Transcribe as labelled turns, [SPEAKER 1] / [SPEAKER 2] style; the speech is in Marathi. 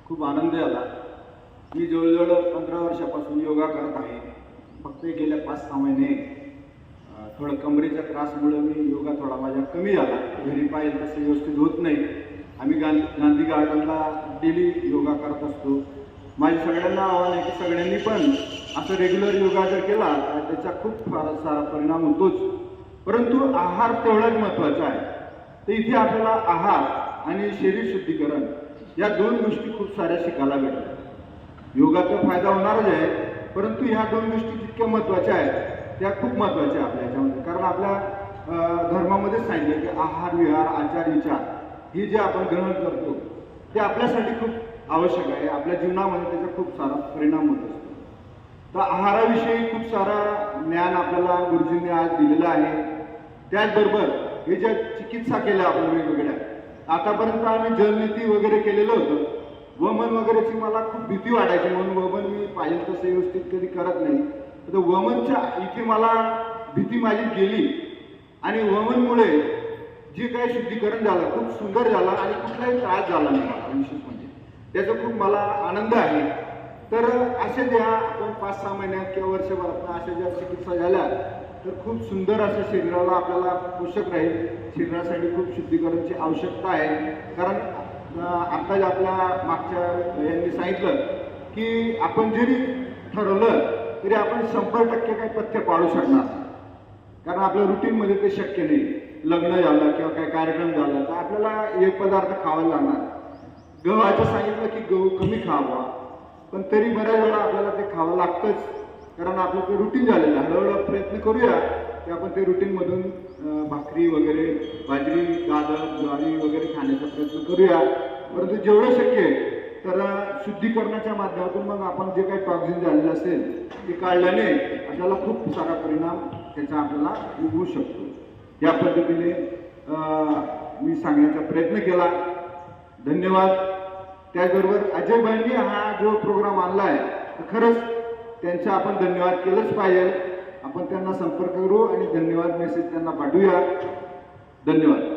[SPEAKER 1] खूप आनंद झाला। मी जवळजवळ 15 वर्षापासून योगा करत आहे। फक्त गेल्या 5-6 महिने थोडं कमरेच्या त्रासमुळे मी योगा थोडा माझा कमी झाला। घरी पाहिजे तसं व्यवस्थित होत नाही। आम्ही गांधी गार्डनला डेली योगा करत असतो। माझ्या सगळ्यांना आव्हान आहे की सगळ्यांनी पण असं रेग्युलर योगा जर केला तर त्याचा खूप सारा परिणाम होतोच, परंतु आहार तेवढाच महत्त्वाचा आहे। तर इथे आपल्याला आहार आणि शरीर शुद्धीकरण या दोन गोष्टी खूप साऱ्या शिकायला भेटतात। योगाचा फायदा होणारच आहे, परंतु ह्या दोन गोष्टी जितक्या महत्त्वाच्या आहेत त्या खूप महत्त्वाच्या आपल्या ह्याच्यामध्ये। कारण आपल्या धर्मामध्ये सांगितलं की आहार विहार आचार विचार हे जे आपण ग्रहण करतो ते आपल्यासाठी खूप आवश्यक आहे। आपल्या जीवनामध्ये त्याचा खूप सारा परिणाम होत असतो। तर आहाराविषयी खूप सारा ज्ञान आपल्याला गुरुजींनी आज दिलेलं आहे। त्याचबरोबर हे ज्या चिकित्सा केल्या आपण वेगवेगळ्या, आतापर्यंत आम्ही जलनीती वगैरे केलेलं होतं। वमन वगैरेची मला खूप भीती वाटायची, म्हणून वमन मी पाहिजे तसं व्यवस्थित कधी करत नाही। तर वमनच्या इथे मला भीती माझी गेली आणि वमनमुळे जे काही शुद्धीकरण झालं खूप सुंदर झालं आणि कुठलाही त्रास झाला नाही मला। विशेष म्हणजे त्याचा खूप मला आनंद आहे। तर अशा ज्या आपण 5-6 महिन्यात किंवा वर्षभरात अशा ज्या चिकित्सा झाल्या तर खूप सुंदर असं शरीराला आपल्याला पोषक राहील। शरीरासाठी खूप शुद्धीकरणाची आवश्यकता आहे। कारण आता आपल्या मागच्या यांनी सांगितलं की आपण जरी ठरवलं तरी आपण 100% काही पथ्य पाळू शकणार, कारण आपल्या रुटीनमध्ये ते शक्य नाही। लग्न झालं किंवा काही कार्यक्रम झाला तर आपल्याला एक पदार्थ खावायला लागणार। गव्हाचं सांगितलं की गहू कमी खावा, पण तरी बऱ्याच वेळा आपल्याला ते खावं लागतंच, कारण आपलं ते रुटीन झालेलं आहे। हळूहळू प्रयत्न करूया की आपण ते रुटीनमधून भाकरी वगैरे बाजरी दादर ज्वारी वगैरे खाण्याचा प्रयत्न करूया। परंतु जेवढं शक्य आहे तर शुद्धीकरणाच्या माध्यमातून मग आपण जे काही टॉक्झिन झालेलं असेल ते काढल्याने आपल्याला खूप सारा परिणाम त्याचा आपल्याला होऊ शकतो। या पद्धतीने मी सांगण्याचा प्रयत्न केला। धन्यवाद। त्याचबरोबर अजय भाईंनी हा जो प्रोग्राम आणला आहे तर खरंच त्यांचा आपण धन्यवाद केलंच पाहिजे। आपण त्यांना संपर्क करू आणि धन्यवाद मेसेज त्यांना पाठवूया। धन्यवाद।